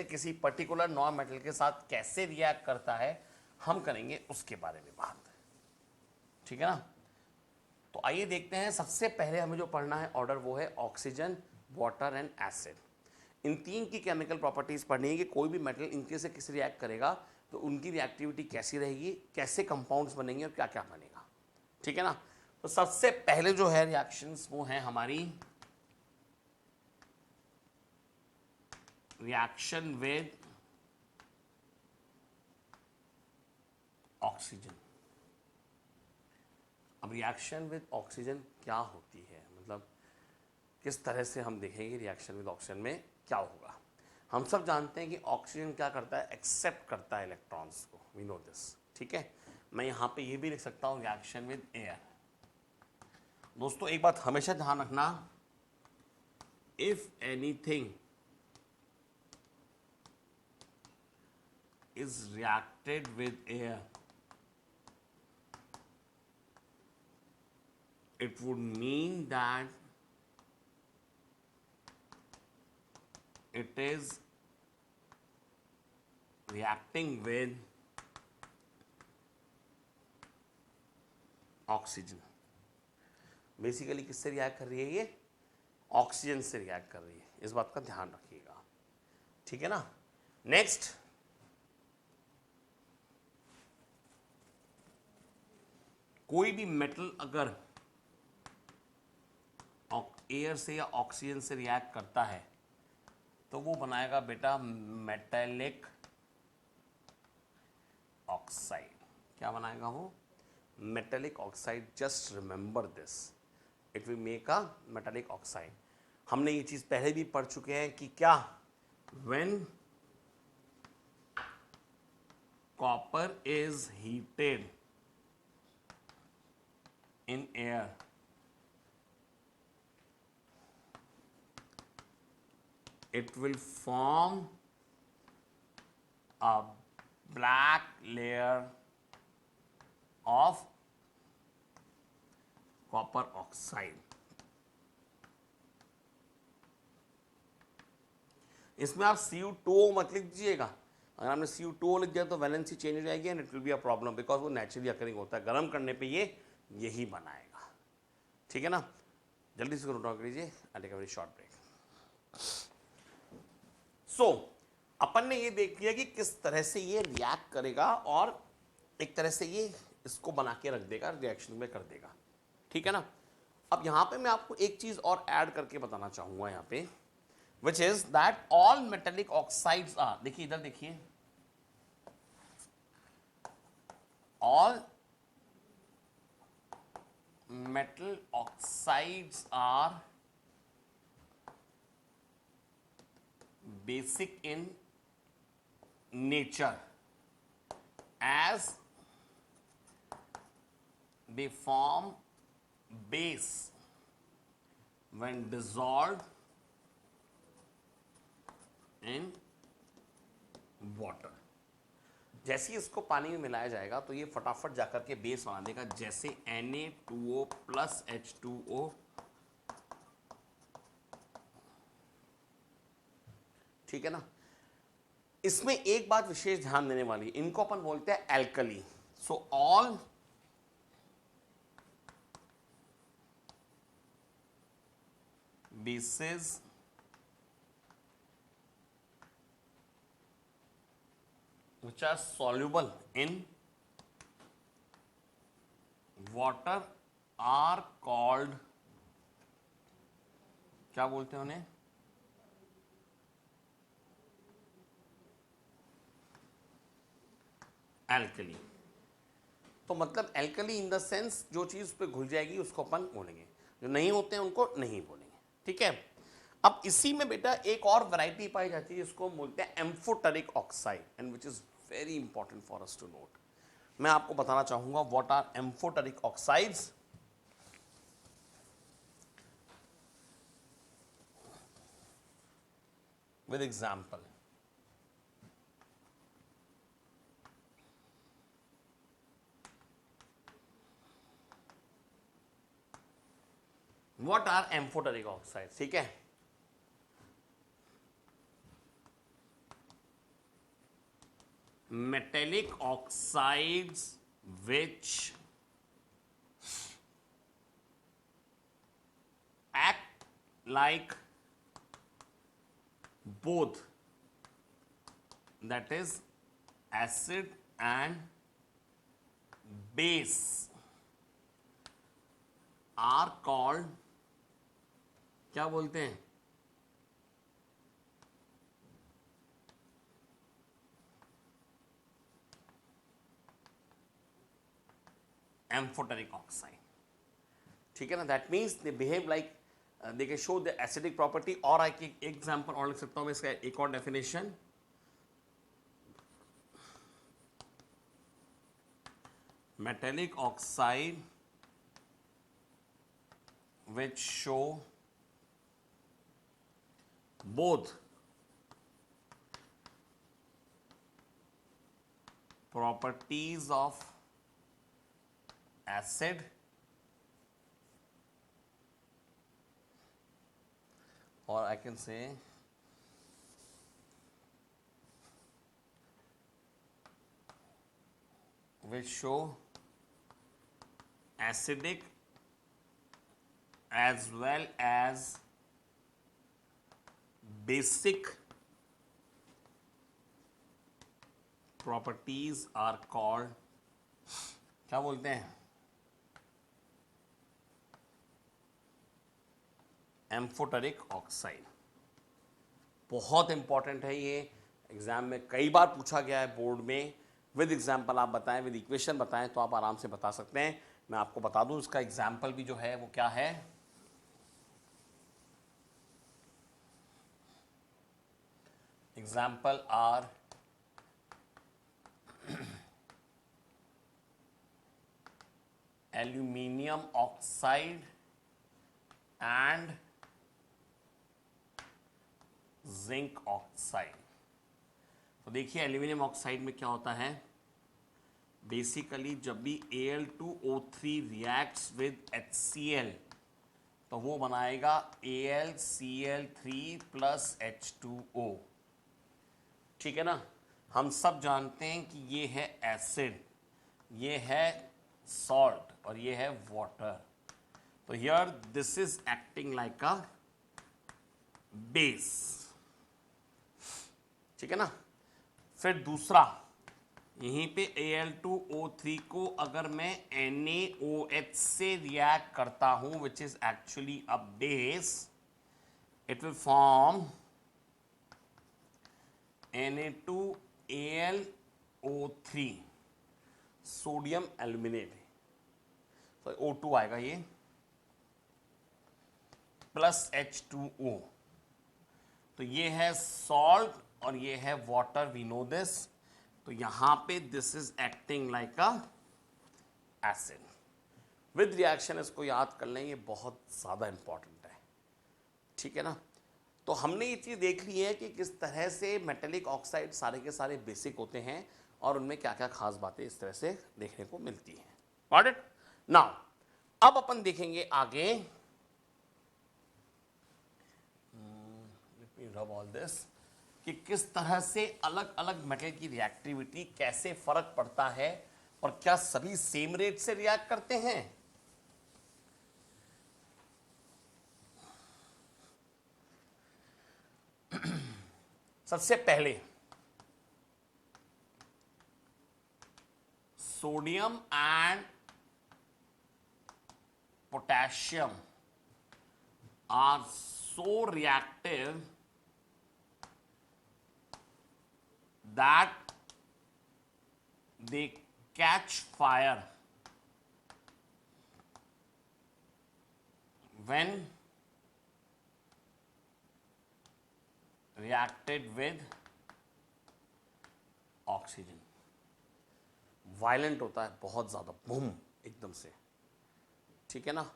किसी particular non metal के साथ कैसे रिएक्ट करता है हम करेंगे उसके बारे में बात, ठीक है ना। तो आइए देखते हैं, सबसे पहले हमें जो पढ़ना है ऑर्डर वो है ऑक्सीजन, वाटर एंड एसिड। इन तीन की केमिकल प्रॉपर्टीज पढ़नी है कि कोई भी मेटल इनके से किसी रिएक्ट करेगा तो उनकी रिएक्टिविटी कैसी रहेगी, कैसे कंपाउंड्स बनेंगे और क्या क्या बनेगा, ठीक है ना। तो सबसे पहले जो है रिएक्शंस वो है हमारी रिएक्शन विद ऑक्सीजन। अब रिएक्शन विद ऑक्सीजन क्या होती है, मतलब किस तरह से हम देखेंगे रिएक्शन विद ऑक्सीजन में क्या होगा। हम सब जानते हैं कि ऑक्सीजन क्या करता है, एक्सेप्ट करता है इलेक्ट्रॉन्स को, वी नो दिस, ठीक है। मैं यहां पे ये भी लिख सकता हूं रिएक्शन विद एयर। दोस्तों एक बात हमेशा ध्यान रखना, if anything is reacted with air it would mean that it is reacting with oxygen. Basically किससे रिएक्ट कर रही है ये, ऑक्सीजन से रिएक्ट कर रही है, इस बात का ध्यान रखिएगा, ठीक है ना। नेक्स्ट, कोई भी मेटल अगर एयर से या ऑक्सीजन से रिएक्ट करता है तो वो बनाएगा बेटा मेटेलिक ऑक्साइड। क्या बनाएगा वो, metallic oxide. Just remember this, it will make a metallic oxide. हमने ये चीज पहले भी पढ़ चुके हैं कि क्या, when copper is heated in air it will form a black layer of copper oxide। इसमें आप Cu2O मत लिख दीजिएगा, अगर आपने Cu2O लिख दिया तो वैलेंसी चेंज हो जाएगी and it will be a problem, because वो नेचुरली अकरिंग होता है, गर्म करने पे ये यही बनाएगा, ठीक है ना। जल्दी से नोट कीजिए, I take a very short break. So अपन ने ये देख लिया कि किस तरह से ये रिएक्ट करेगा और एक तरह से ये इसको बना के रख देगा, रिएक्शन में कर देगा, ठीक है ना। अब यहां पे मैं आपको एक चीज और ऐड करके बताना चाहूंगा यहां पे, which is that all metallic oxides are, देखिए इधर देखिए, all metal oxides are basic in nature as they form base when dissolved in water। जैसे ही इसको पानी में मिलाया जाएगा तो ये फटाफट जाकर के बेस बना देगा, जैसे Na2O प्लस H2O, ठीक है ना। इसमें एक बात विशेष ध्यान देने वाली, इनको अपन बोलते हैं alkali. So all basis which are soluble in water are called, क्या बोलते हैं उन्हें, एल्कली। तो मतलब एल्कली इन द सेंस जो चीज उस पर घुल जाएगी उसको अपन बोलेंगे, जो नहीं होते हैं उनको नहीं बोलेंगे, ठीक है। अब इसी में बेटा एक और वैरायटी पाई जाती है, इसको बोलते हैं amphoteric oxide, and which is very important for us to note. मैं आपको बताना चाहूंगा what are amphoteric oxides. With example, what are amphoteric oxide, ठीक है। metallic oxides which act like both, that is acid and base, are called, क्या बोलते हैं? Amphoteric oxide. ठीक है ना. That means they behave like, they can show the acidic property. और एक एग्जाम्पल और लिख सकता हूं मैं इसका, एक और definition. Metallic oxide which show both properties of acid or I can say which show acidic as well as basic properties are called, क्या बोलते हैं? Amphoteric oxide. बहुत इंपॉर्टेंट है ये, एग्जाम में कई बार पूछा गया है बोर्ड में. विद एग्जाम्पल आप बताएं, विद इक्वेशन बताएं तो आप आराम से बता सकते हैं. मैं आपको बता दूं इसका एग्जाम्पल भी जो है वो क्या है. Example are aluminium oxide and zinc oxide. तो देखिए एल्यूमिनियम ऑक्साइड में क्या होता है. बेसिकली जब भी Al2O3 रिएक्ट्स विद HCl तो वो बनाएगा AlCl3 प्लस H2O. ठीक है ना. हम सब जानते हैं कि ये है एसिड, ये है सॉल्ट और ये है वाटर. तो here this is acting like a base. ठीक है ना. फिर दूसरा, यहीं पे Al2O3 को अगर मैं NaOH से रिएक्ट करता हूं which is actually a base, it will form Na2AlO3 sodium aluminate. तो O2 आएगा ये प्लस H2O. तो ये है सॉल्ट और ये है वाटर, वी नो दिस. तो यहां पे this is acting like a acid. With reaction इसको याद कर लें, ये बहुत ज़्यादा इंपॉर्टेंट है. ठीक है ना. तो हमने ये चीज़ देख ली है कि किस तरह से मेटेलिक ऑक्साइड सारे के सारे बेसिक होते हैं और उनमें क्या क्या खास बातें इस तरह से देखने को मिलती हैं. Got it. नाउ अब अपन देखेंगे आगे. लेट मी रब ऑल दिस, कि किस तरह से अलग अलग मेटल की रिएक्टिविटी, कैसे फर्क पड़ता है और क्या सभी सेम रेट से रिएक्ट करते हैं. सबसे पहले sodium and potassium are so reactive that they catch fire when reacted with oxygen. Violent होता है बहुत ज्यादा, बूम एकदम से. ठीक है ना.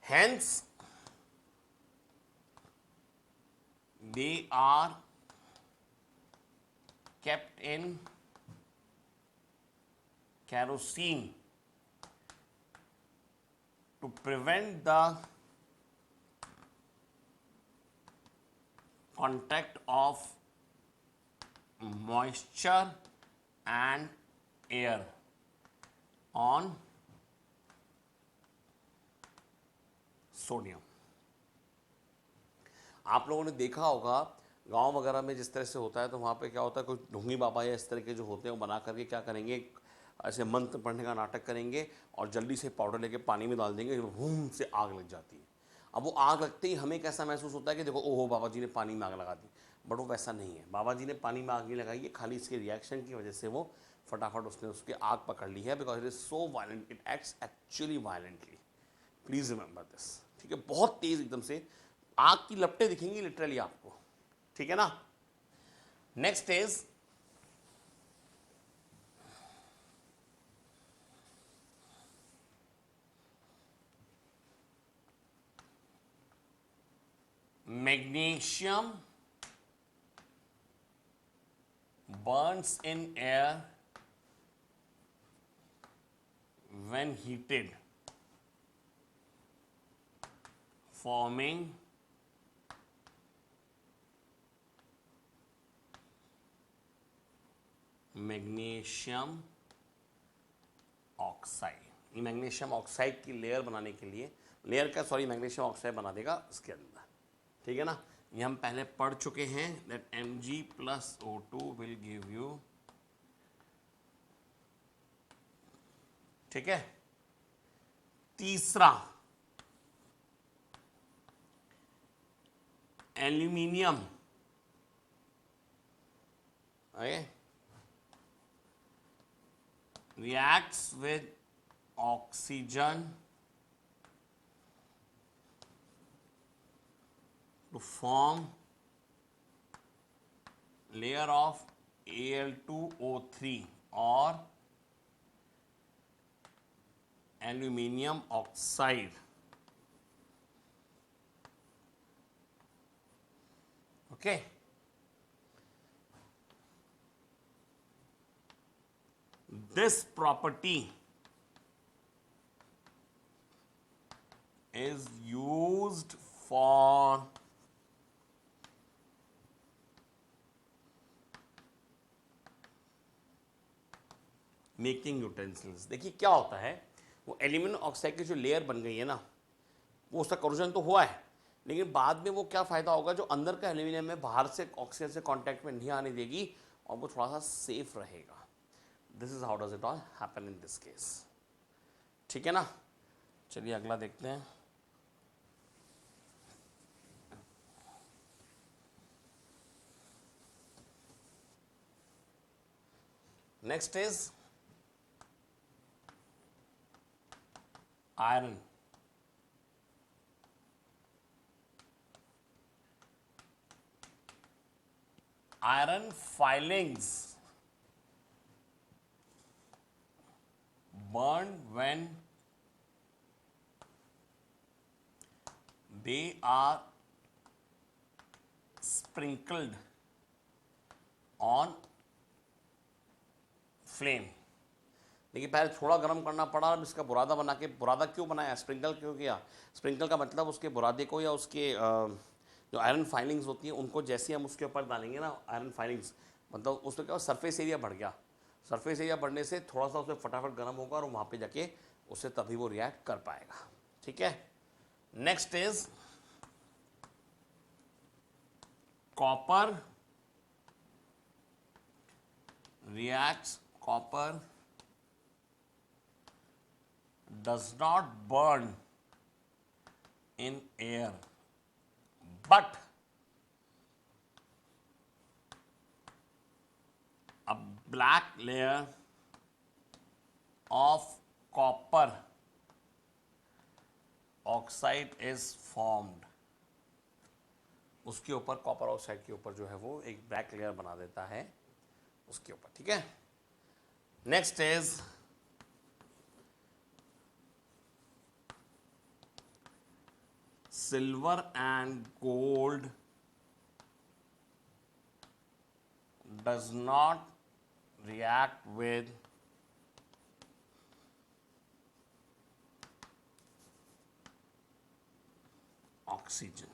Hence they are kept in kerosene to prevent the contact of moisture and air on sodium. आप लोगों ने देखा होगा गांव वगैरह में जिस तरह से होता है, तो वहाँ पे क्या होता है, कोई ढोंगी बाबा या इस तरह के जो होते हैं वो बना करके क्या करेंगे, ऐसे मंत्र पढ़ने का नाटक करेंगे और जल्दी से पाउडर लेके पानी में डाल देंगे, भूम से आग लग जाती है। अब वो आग लगते ही हमें कैसा महसूस होता है कि देखो ओहो बाबा जी ने पानी में आग लगा दी, बट वो वैसा नहीं है। बाबा जी ने पानी में आग नहीं लगाई है, खाली इसके रिएक्शन की वजह से वो फटाफट उसने उसकी आग पकड़ ली है, because it is so violent, it acts actually violently. Please remember this, ठीक है। बहुत तेज एकदम से आग की लपटें दिखेंगी लिटरली आपको, ठीक है ना। Next is magnesium burns in air when heated, forming magnesium oxide. ये मैग्नीशियम ऑक्साइड की लेयर बनाने के लिए, लेयर का सॉरी मैग्नीशियम ऑक्साइड बना देगा इसके अंदर, ठीक है ना। ये हम पहले पढ़ चुके हैं that Mg plus O2 will give you, ठीक है। तीसरा aluminium, okay, reacts with oxygen to form layer of Al2O3 or aluminium oxide, okay। This property is used for making utensils. देखिए क्या होता है, वो एल्यूमिनियम ऑक्साइड की जो लेयर बन गई है ना, वो उसका करोजन तो हुआ है, लेकिन बाद में वो क्या फ़ायदा होगा, जो अंदर का एल्यूमिनियम है बाहर से ऑक्सीजन से कांटेक्ट में नहीं आने देगी और वो थोड़ा सा सेफ रहेगा। This is how does it all happen in this case, ठीक है ना। चलिए अगला देखते हैं। Next is iron. Iron filings burned when they are sprinkled on flame। देखिए पहले थोड़ा गर्म करना पड़ा, अब इसका बुरादा बना के, बुरादा क्यों बनाया, स्प्रिंकल क्यों किया, स्प्रिंकल का मतलब उसके बुरादे को या उसके जो आयरन फाइलिंग्स होती हैं उनको जैसे हम उसके ऊपर डालेंगे ना, आयरन फाइलिंग्स मतलब उसमें क्या सरफेस एरिया बढ़ गया, सरफेस एरिया बढ़ने से थोड़ा सा उसमें फटाफट गर्म होगा और वहाँ पे जाके उससे तभी वो रिएक्ट कर पाएगा, ठीक है। Next is copper reacts, copper does not burn in air but a black layer of copper oxide is formed। उसके ऊपर कॉपर ऑक्साइड के ऊपर जो है वो एक ब्लैक लेयर बना देता है उसके ऊपर, ठीक है। Next is silver and gold does not react with oxygen,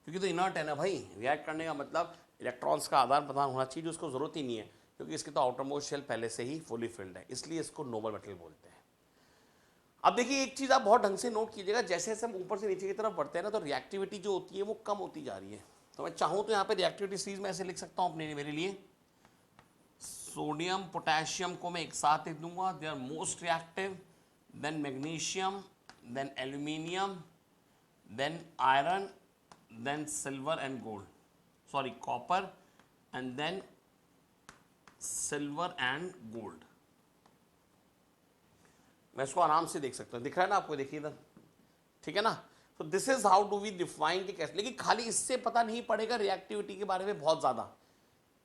क्योंकि तो इनर्ट है ना भाई, रिएक्ट करने का मतलब इलेक्ट्रॉन्स का आदान प्रदान होना चाहिए, उसको जरूरत ही नहीं है, क्योंकि इसकी तो आउटर मोस्ट शेल पहले से ही फुली फिल्ड है, इसलिए इसको नोबल मेटल बोलते हैं। अब देखिए एक चीज़ आप बहुत ढंग से नोट कीजिएगा, जैसे जैसे हम ऊपर से नीचे की तरफ बढ़ते हैं ना, तो रिएक्टिविटी जो होती है वो कम होती जा रही है। तो मैं चाहूँ तो यहाँ पे रिएक्टिविटी सीरीज में ऐसे लिख सकता हूँ अपने मेरे लिए, सोडियम पोटेशियम को मैं एक साथ लिख दूंगा, they are most reactive, then magnesium, then aluminium, then iron, then silver and gold, sorry copper, and then silver and gold. मैं इसको आराम से देख सकता हूँ, दिख रहा है ना आपको, देखिए इधर, ठीक है ना। तो this is how do we define कि कैसे, लेकिन खाली इससे पता नहीं पड़ेगा रिएक्टिविटी के बारे में बहुत ज़्यादा।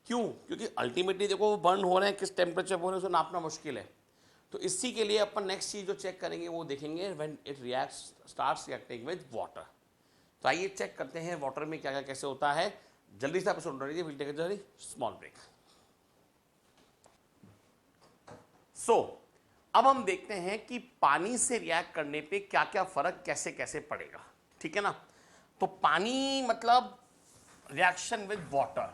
क्यों? क्योंकि अल्टीमेटली देखो वो बर्न हो रहे हैं, किस टेम्परेचर हो रहे हैं उसको नापना मुश्किल है। तो इसी के लिए अपन नेक्स्ट चीज़ जो चेक करेंगे वो देखेंगे when it reacts starts reacting with water. तो आइए चेक करते हैं वाटर में क्या क्या कैसे होता है। जल्दी से आप सुन रही है, विल टेक अ जल्दी स्मॉल ब्रेक। सो अब हम देखते हैं कि पानी से रिएक्ट करने पे क्या क्या फर्क कैसे कैसे पड़ेगा, ठीक है ना। तो पानी मतलब रिएक्शन विद वाटर,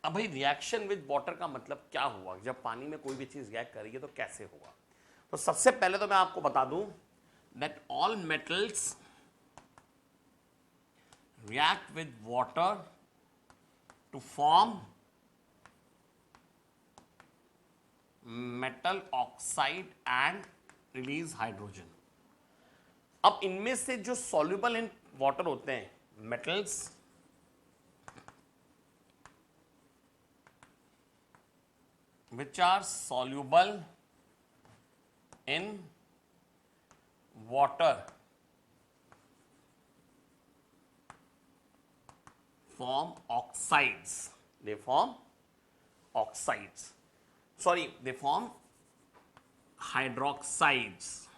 अब भाई रिएक्शन विद वाटर का मतलब क्या हुआ, जब पानी में कोई भी चीज रिएक्ट करेगी तो कैसे होगा। तो सबसे पहले तो मैं आपको बता दूं that all metals react with water to form metal oxide and release hydrogen। अब इनमें से जो soluble in water होते हैं metals which are soluble in water form oxides, they form oxides, sorry they form hydroxides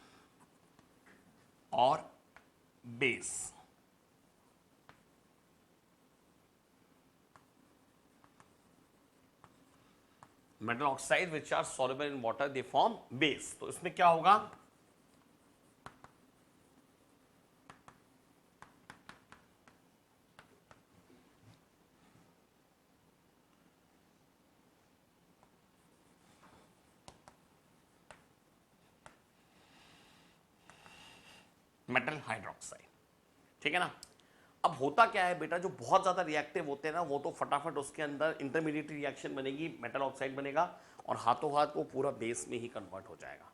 or base। Metal oxide which are soluble in water they form base. तो इसमें क्या होगा, मेटल हाइड्रोक्साइड, ठीक है ना। अब होता क्या है बेटा, जो बहुत ज्यादा रिएक्टिव होते हैं ना वो तो फटाफट उसके अंदर इंटरमीडिएट रिएक्शन बनेगी, मेटल ऑक्साइड बनेगा और हाथों हाथ वो पूरा बेस में ही कन्वर्ट हो जाएगा।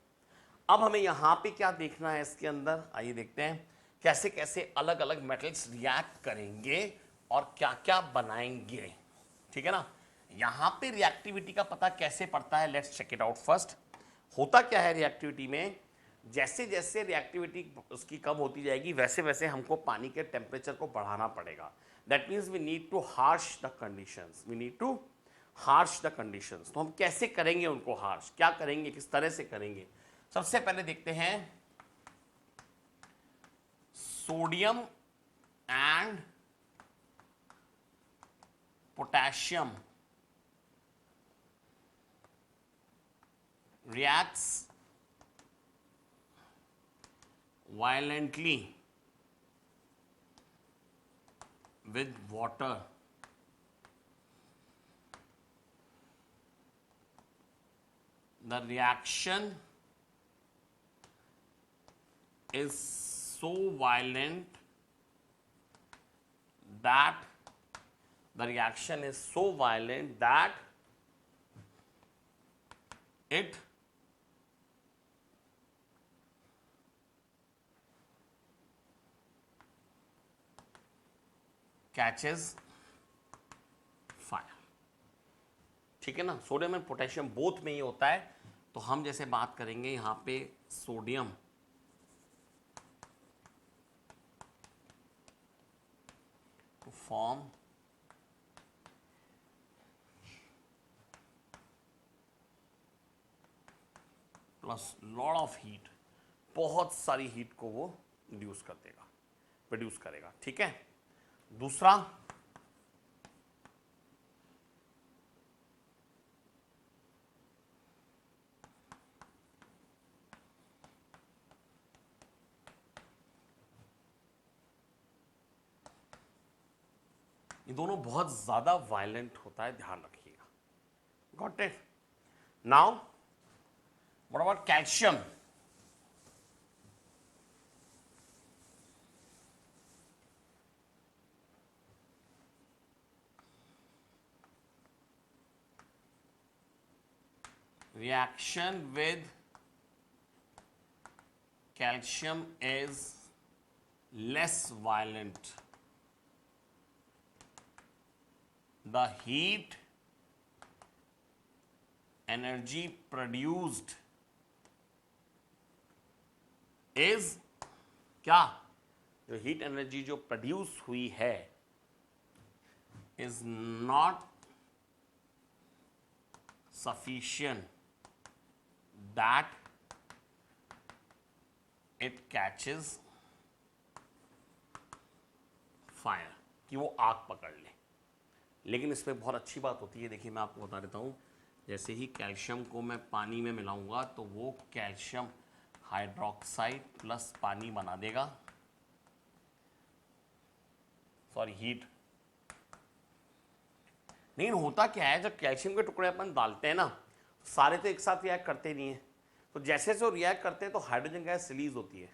अब हमें यहां पे क्या देखना है इसके अंदर, आइए देखते हैं कैसे कैसे अलग अलग मेटल्स रिएक्ट करेंगे और क्या क्या बनाएंगे, ठीक है ना। यहां पे रिएक्टिविटी का पता कैसे पड़ता है, let's check it out first. होता क्या है रिएक्टिविटी में, जैसे जैसे रिएक्टिविटी उसकी कम होती जाएगी वैसे वैसे हमको पानी के टेम्परेचर को बढ़ाना पड़ेगा। That means we need to harsh the conditions, we need to harsh the conditions. तो हम कैसे करेंगे उनको हार्श, क्या करेंगे, किस तरह से करेंगे। सबसे पहले देखते हैं sodium and potassium reacts violently with water the reaction is so violent that it catches fire, ठीक है ना। सोडियम एंड पोटेशियम बोथ में ही होता है। तो हम जैसे बात करेंगे यहां पे sodium to form plus lot of heat, बहुत सारी हीट को वो इंड्यूस कर देगा, प्रोड्यूस करेगा, ठीक है। दूसरा, ये दोनों बहुत ज्यादा वायलेंट होता है, ध्यान रखिएगा। Got it? Now what about calcium? Reaction with calcium is less violent. The heat energy produced is क्या? जो हीट एनर्जी जो प्रोड्यूस हुई है is not sufficient that it catches fire, कि वो आग पकड़ ले। लेकिन इसमें बहुत अच्छी बात होती है, देखिए मैं आपको बता देता हूँ, जैसे ही कैल्शियम को मैं पानी में मिलाऊंगा तो वो कैल्शियम हाइड्रोक्साइड प्लस पानी बना देगा, सॉरी हीट। लेकिन होता क्या है, जब कैल्शियम के टुकड़े अपन डालते हैं ना, सारे तो एक साथ रिएक्ट करते नहीं है, तो जैसे जैसे वो रिएक्ट करते हैं तो हाइड्रोजन गैस रिलीज होती है,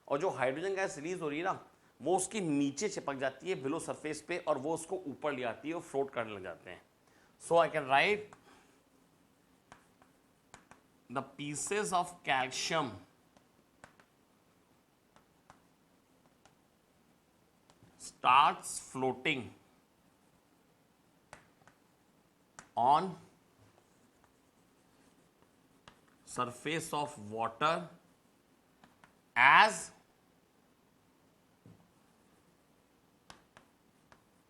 और जो हाइड्रोजन गैस रिलीज हो रही है ना, वो उसके नीचे चिपक जाती है बिलो सरफेस पे, और वो उसको ऊपर ले आती है और फ्लोट करने लग जाते हैं। So I can write the pieces of calcium starts floating on surface of water as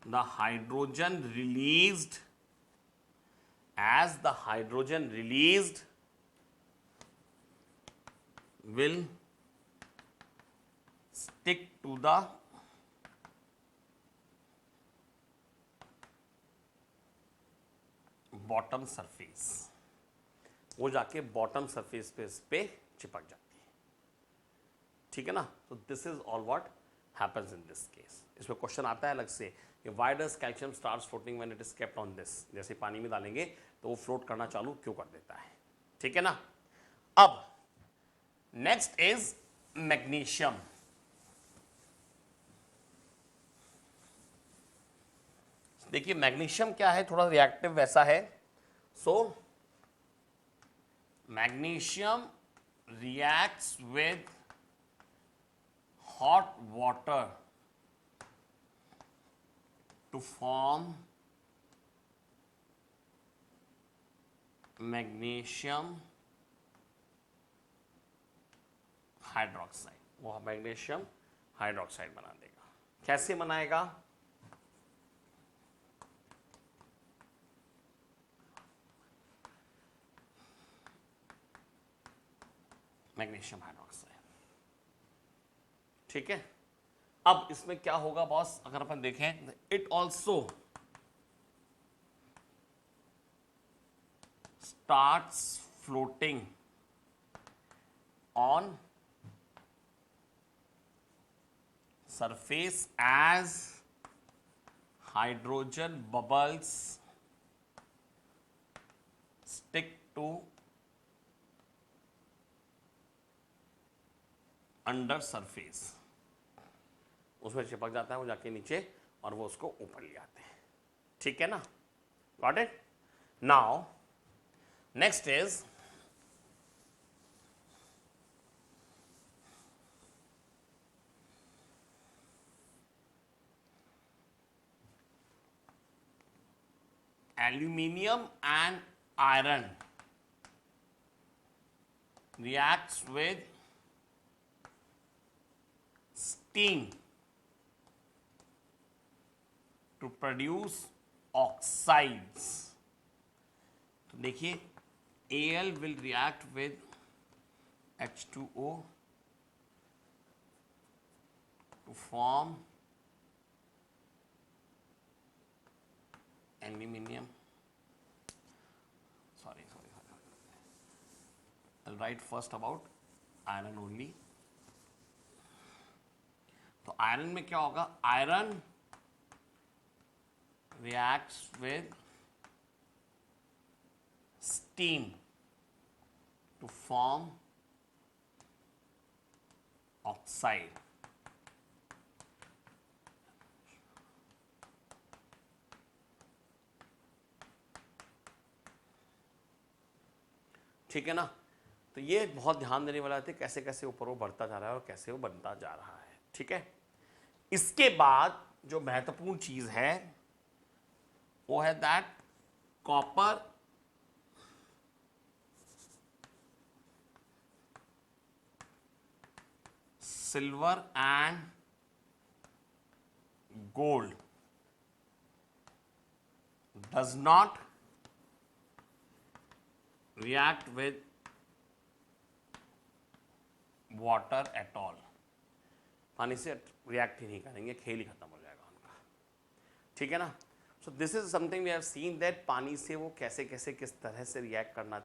the hydrogen released will stick to the bottom surface, वो जाके बॉटम सरफेस पे इस पे चिपक जाती है। ठीक है ना? तो this is all what happens in this case. इसमें क्वेश्चन आता है अलग से कि why does calcium starts floating when it is kept on this, जैसे पानी में डालेंगे तो वो फ्लोट करना चालू क्यों कर देता है। ठीक है ना? अब नेक्स्ट इज मैग्नीशियम। देखिए मैग्नीशियम क्या है, थोड़ा रिएक्टिव वैसा है। So magnesium reacts with hot water to form magnesium hydroxide. वो मैग्नीशियम हाइड्रोक्साइड बना देगा। कैसे बनाएगा? Magnesium hydroxide. ठीक है? अब इसमें क्या होगा बॉस, अगर अपन देखें, it also starts floating on surface as hydrogen bubbles stick to under surface, उसमें चिपक जाता है वो जाके नीचे और वो उसको ऊपर ले आते हैं। ठीक है ना? Got it? Now next is aluminium and iron reacts with steam to produce oxides। तो देखिए Al will react with H2O to form aluminium, sorry, I'll write first about iron only. तो आयरन में क्या होगा, iron reacts with steam to form oxide. ठीक है ना। तो ये बहुत ध्यान देने वाला है कैसे कैसे ऊपर वो बढ़ता जा रहा है और कैसे वो बनता जा रहा है। ठीक है, इसके बाद जो महत्वपूर्ण चीज है वो है that copper silver and gold does not react with water at all. पानी से रिएक्ट ही नहीं करेंगे, खेल ही खत्म हो जाएगा उनका। ठीक है ना। So this is something we have seen that पानी से वो कैसे कैसे किस तरह से रिएक्ट करना